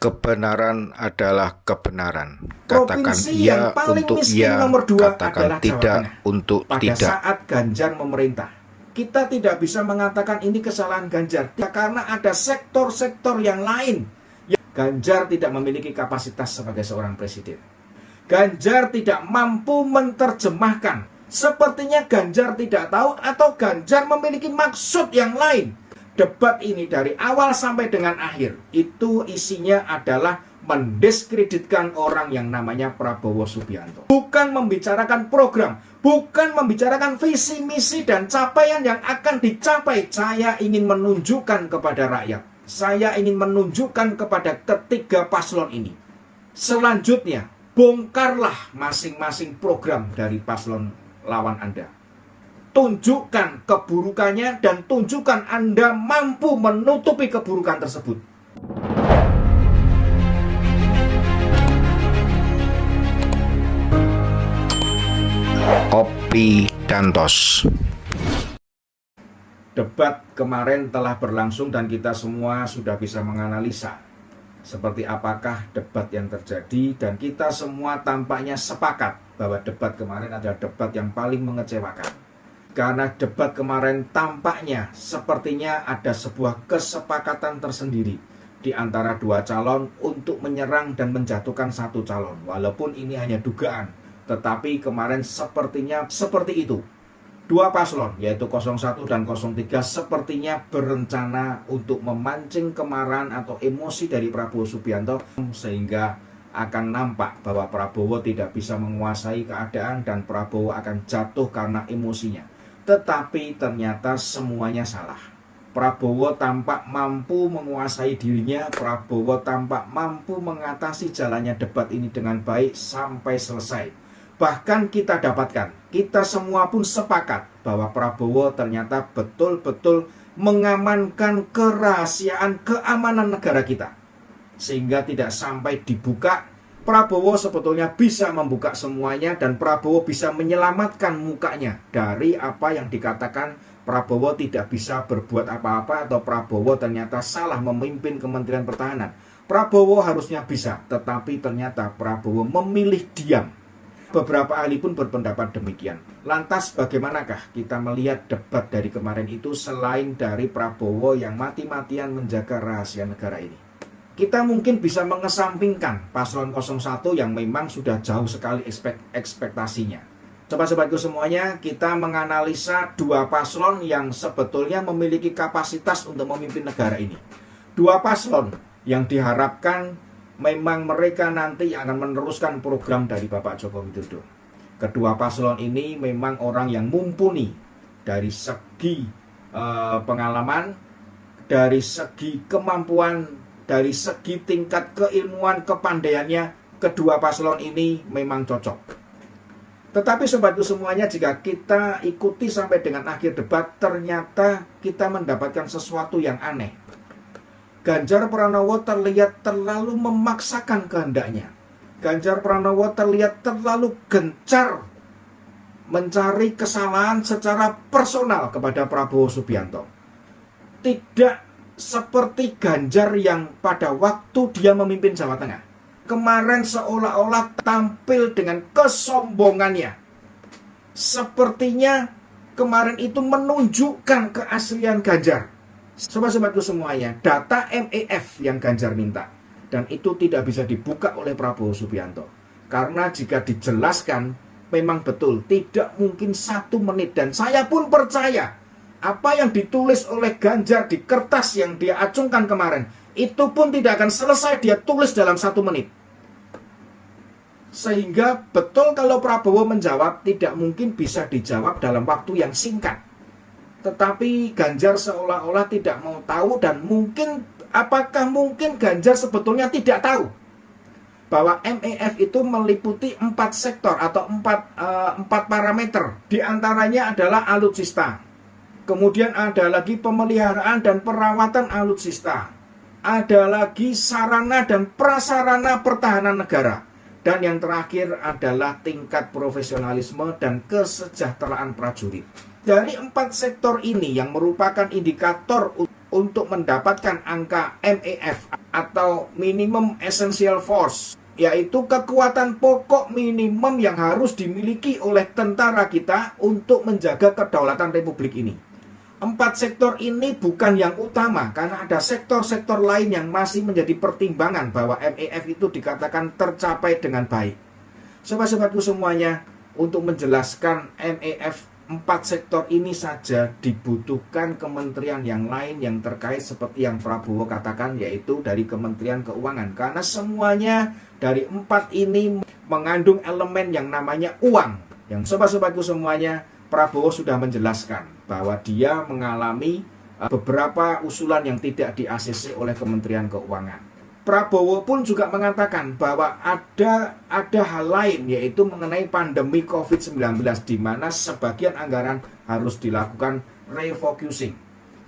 Kebenaran adalah kebenaran. Katakan Provinsi iya yang paling untuk miskin iya, nomor 2 katakan adalah Jawa tidak Tengah. untuk Pada tidak. saat Ganjar memerintah, kita tidak bisa mengatakan ini kesalahan Ganjar karena ada sektor-sektor yang lain. Ganjar tidak memiliki kapasitas sebagai seorang presiden. Ganjar tidak mampu menerjemahkan. Sepertinya Ganjar tidak tahu atau Ganjar memiliki maksud yang lain. Debat ini dari awal sampai dengan akhir itu isinya adalah mendiskreditkan orang yang namanya Prabowo Subianto. Bukan membicarakan program, bukan membicarakan visi, misi, dan capaian yang akan dicapai. Saya ingin menunjukkan kepada rakyat, saya ingin menunjukkan kepada ketiga paslon ini. Selanjutnya, bongkarlah masing-masing program dari paslon lawan Anda. Tunjukkan keburukannya dan tunjukkan Anda mampu menutupi keburukan tersebut. Opi Dantos. Debat kemarin telah berlangsung dan kita semua sudah bisa menganalisa seperti apakah debat yang terjadi, dan kita semua tampaknya sepakat bahwa debat kemarin adalah debat yang paling mengecewakan. Karena debat kemarin tampaknya sepertinya ada sebuah kesepakatan tersendiri di antara dua calon untuk menyerang dan menjatuhkan satu calon. Walaupun ini hanya dugaan, tetapi kemarin sepertinya seperti itu. Dua paslon yaitu 01 dan 03 sepertinya berencana untuk memancing kemarahan atau emosi dari Prabowo Subianto, sehingga akan nampak bahwa Prabowo tidak bisa menguasai keadaan dan Prabowo akan jatuh karena emosinya. Tetapi ternyata semuanya salah. Prabowo tampak mampu menguasai dirinya, Prabowo tampak mampu mengatasi jalannya debat ini dengan baik sampai selesai. Bahkan kita dapatkan, kita semua pun sepakat bahwa Prabowo ternyata betul-betul mengamankan kerahasiaan keamanan negara kita. Sehingga tidak sampai dibuka, Prabowo sebetulnya bisa membuka semuanya dan Prabowo bisa menyelamatkan mukanya dari apa yang dikatakan Prabowo tidak bisa berbuat apa-apa atau Prabowo ternyata salah memimpin Kementerian Pertahanan. Prabowo harusnya bisa, tetapi ternyata Prabowo memilih diam. Beberapa ahli pun berpendapat demikian. Lantas bagaimanakah kita melihat debat dari kemarin itu selain dari Prabowo yang mati-matian menjaga rahasia negara ini? Kita mungkin bisa mengesampingkan paslon 01 yang memang sudah jauh sekali ekspektasinya. Sobat-sobatku semuanya, kita menganalisa dua paslon yang sebetulnya memiliki kapasitas untuk memimpin negara ini. Dua paslon yang diharapkan memang mereka nanti akan meneruskan program dari Bapak Joko Widodo. Kedua paslon ini memang orang yang mumpuni dari segi pengalaman, dari segi kemampuan, dari segi tingkat keilmuan, kepandaiannya. Kedua paslon ini memang cocok. Tetapi sobatku semuanya, jika kita ikuti sampai dengan akhir debat, ternyata kita mendapatkan sesuatu yang aneh. Ganjar Pranowo terlihat terlalu memaksakan kehendaknya. Ganjar Pranowo terlihat terlalu gencar mencari kesalahan secara personal kepada Prabowo Subianto. Tidak seperti Ganjar yang pada waktu dia memimpin Jawa Tengah. Kemarin seolah-olah tampil dengan kesombongannya. Sepertinya kemarin itu menunjukkan keaslian Ganjar. Sobat-sobatku semuanya, data MEF yang Ganjar minta, dan itu tidak bisa dibuka oleh Prabowo Subianto. Karena jika dijelaskan, memang betul tidak mungkin 1 menit. Dan saya pun percaya apa yang ditulis oleh Ganjar di kertas yang dia acungkan kemarin, itu pun tidak akan selesai dia tulis dalam 1 menit. Sehingga betul kalau Prabowo menjawab, tidak mungkin bisa dijawab dalam waktu yang singkat. Tetapi Ganjar seolah-olah tidak mau tahu, dan mungkin, apakah mungkin Ganjar sebetulnya tidak tahu bahwa MEF itu meliputi 4 sektor atau 4 parameter. Di antaranya adalah alutsista. Kemudian ada lagi pemeliharaan dan perawatan alutsista. Ada lagi sarana dan prasarana pertahanan negara. Dan yang terakhir adalah tingkat profesionalisme dan kesejahteraan prajurit. Dari 4 sektor ini yang merupakan indikator untuk mendapatkan angka MEF atau Minimum Essential Force, yaitu kekuatan pokok minimum yang harus dimiliki oleh tentara kita untuk menjaga kedaulatan Republik ini. 4 sektor ini bukan yang utama karena ada sektor-sektor lain yang masih menjadi pertimbangan bahwa MEF itu dikatakan tercapai dengan baik. Sobat-sobatku semuanya, untuk menjelaskan MEF 4 sektor ini saja dibutuhkan kementerian yang lain yang terkait seperti yang Prabowo katakan, yaitu dari Kementerian Keuangan, karena semuanya dari 4 ini mengandung elemen yang namanya uang. Yang sobat-sobatku semuanya, Prabowo sudah menjelaskan bahwa dia mengalami beberapa usulan yang tidak di-ACC oleh Kementerian Keuangan. Prabowo pun juga mengatakan bahwa ada hal lain, yaitu mengenai pandemi COVID-19, di mana sebagian anggaran harus dilakukan refocusing.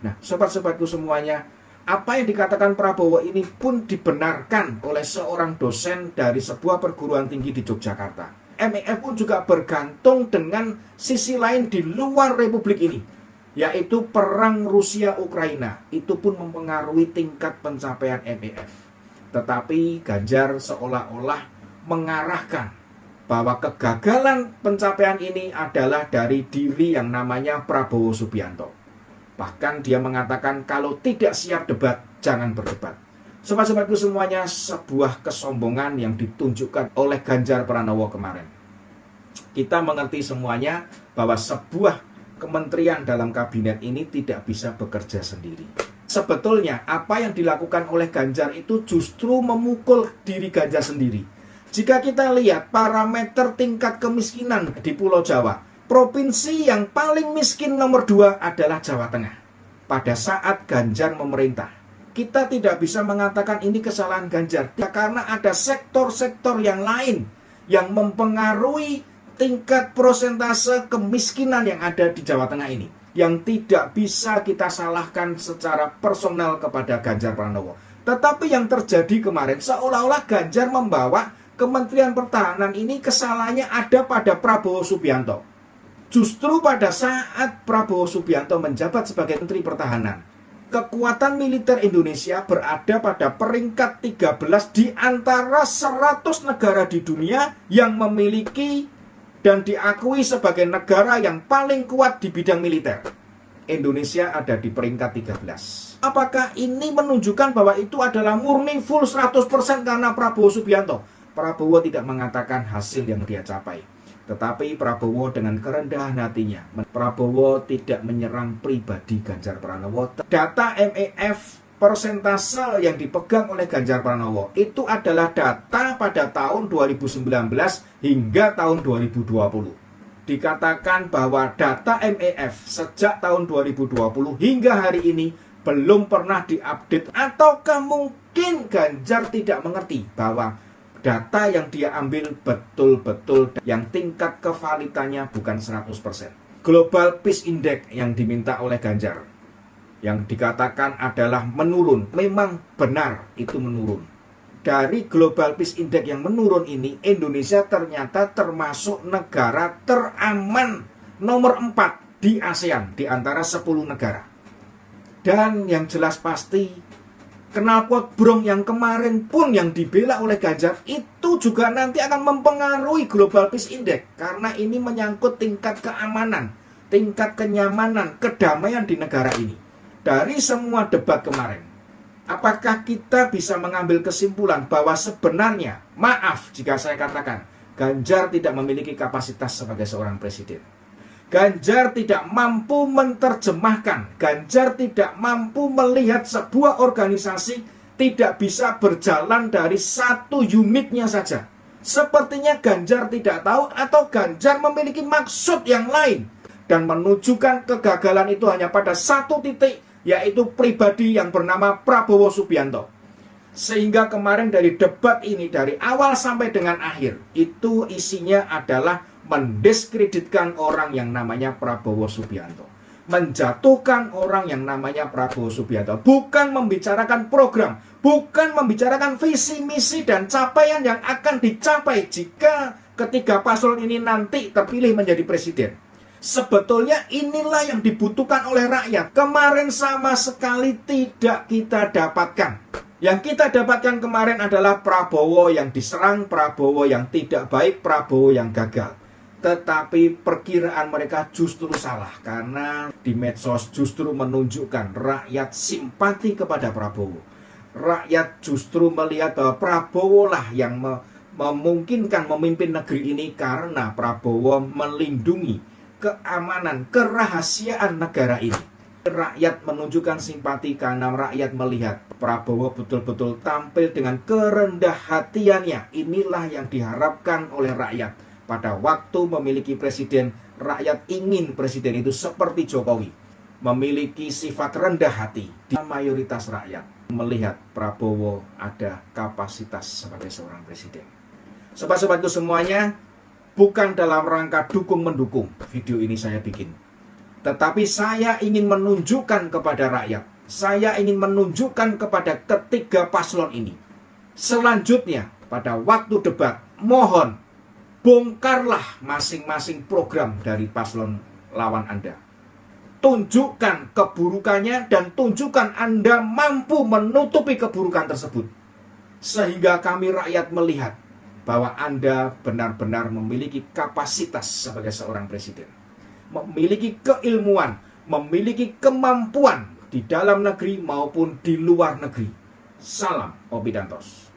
Nah, sobat-sobatku semuanya, apa yang dikatakan Prabowo ini pun dibenarkan oleh seorang dosen dari sebuah perguruan tinggi di Yogyakarta. MEF pun juga bergantung dengan sisi lain di luar Republik ini, yaitu perang Rusia-Ukraina. Itu pun mempengaruhi tingkat pencapaian MEF. Tetapi Ganjar seolah-olah mengarahkan bahwa kegagalan pencapaian ini adalah dari diri yang namanya Prabowo Subianto. Bahkan dia mengatakan kalau tidak siap debat, jangan berdebat. Sobat-sobatku semuanya, sebuah kesombongan yang ditunjukkan oleh Ganjar Pranowo kemarin. Kita mengerti semuanya bahwa sebuah kementerian dalam kabinet ini tidak bisa bekerja sendiri. Sebetulnya apa yang dilakukan oleh Ganjar itu justru memukul diri Ganjar sendiri. Jika kita lihat parameter tingkat kemiskinan di Pulau Jawa, provinsi yang paling miskin nomor 2 adalah Jawa Tengah. Pada saat Ganjar memerintah, kita tidak bisa mengatakan ini kesalahan Ganjar, karena ada sektor-sektor yang lain yang mempengaruhi tingkat prosentase kemiskinan yang ada di Jawa Tengah ini, yang tidak bisa kita salahkan secara personal kepada Ganjar Pranowo. Tetapi yang terjadi kemarin, seolah-olah Ganjar membawa Kementerian Pertahanan ini kesalahannya ada pada Prabowo Subianto. Justru pada saat Prabowo Subianto menjabat sebagai Menteri Pertahanan, kekuatan militer Indonesia berada pada peringkat 13 di antara 100 negara di dunia yang memiliki dan diakui sebagai negara yang paling kuat di bidang militer. Indonesia ada di peringkat 13. Apakah ini menunjukkan bahwa itu adalah murni full 100% karena Prabowo Subianto? Prabowo tidak mengatakan hasil yang dia capai. Tetapi Prabowo dengan kerendahan hatinya, Prabowo tidak menyerang pribadi Ganjar Pranowo. Data MEF persentase yang dipegang oleh Ganjar Pranowo itu adalah data pada tahun 2019 hingga tahun 2020. Dikatakan bahwa data MEF sejak tahun 2020 hingga hari ini belum pernah diupdate, ataukah mungkin Ganjar tidak mengerti bahwa data yang dia ambil betul-betul yang tingkat kevalitannya bukan 100%. Global Peace Index yang diminta oleh Ganjar, yang dikatakan adalah menurun, memang benar itu menurun. Dari Global Peace Index yang menurun ini, Indonesia ternyata termasuk negara teraman nomor 4 di ASEAN, di antara 10 negara. Dan yang jelas pasti, knalpot brong yang kemarin pun yang dibela oleh Ganjar itu juga nanti akan mempengaruhi Global Peace Index, karena ini menyangkut tingkat keamanan, tingkat kenyamanan, kedamaian di negara ini. Dari semua debat kemarin, apakah kita bisa mengambil kesimpulan bahwa sebenarnya, maaf jika saya katakan, Ganjar tidak memiliki kapasitas sebagai seorang presiden. Ganjar tidak mampu menerjemahkan, Ganjar tidak mampu melihat sebuah organisasi tidak bisa berjalan dari satu unitnya saja. Sepertinya Ganjar tidak tahu, atau Ganjar memiliki maksud yang lain dan menunjukkan kegagalan itu hanya pada satu titik, yaitu pribadi yang bernama Prabowo Subianto. Sehingga kemarin dari debat ini, dari awal sampai dengan akhir, itu isinya adalah mendiskreditkan orang yang namanya Prabowo Subianto, menjatuhkan orang yang namanya Prabowo Subianto, bukan membicarakan program, bukan membicarakan visi, misi, dan capaian yang akan dicapai jika ketiga paslon ini nanti terpilih menjadi presiden. Sebetulnya inilah yang dibutuhkan oleh rakyat. Kemarin sama sekali tidak kita dapatkan. Yang kita dapatkan kemarin adalah Prabowo yang diserang, Prabowo yang tidak baik, Prabowo yang gagal. Tetapi perkiraan mereka justru salah, karena di medsos justru menunjukkan rakyat simpati kepada Prabowo. Rakyat justru melihat bahwa Prabowo lah yang memungkinkan memimpin negeri ini, karena Prabowo melindungi keamanan, kerahasiaan negara ini. Rakyat menunjukkan simpati karena rakyat melihat Prabowo betul-betul tampil dengan kerendah hatiannya. Inilah yang diharapkan oleh rakyat. Pada waktu memiliki presiden, rakyat ingin presiden itu seperti Jokowi, memiliki sifat rendah hati. Di mayoritas rakyat melihat Prabowo ada kapasitas sebagai seorang presiden. Sobat-sobatku semuanya, bukan dalam rangka dukung-mendukung video ini saya bikin, tetapi saya ingin menunjukkan kepada rakyat, saya ingin menunjukkan kepada ketiga paslon ini. Selanjutnya, pada waktu debat, mohon bongkarlah masing-masing program dari paslon lawan Anda. Tunjukkan keburukannya dan tunjukkan Anda mampu menutupi keburukan tersebut. Sehingga kami rakyat melihat bahwa Anda benar-benar memiliki kapasitas sebagai seorang presiden, memiliki keilmuan, memiliki kemampuan di dalam negeri maupun di luar negeri. Salam Obidantos.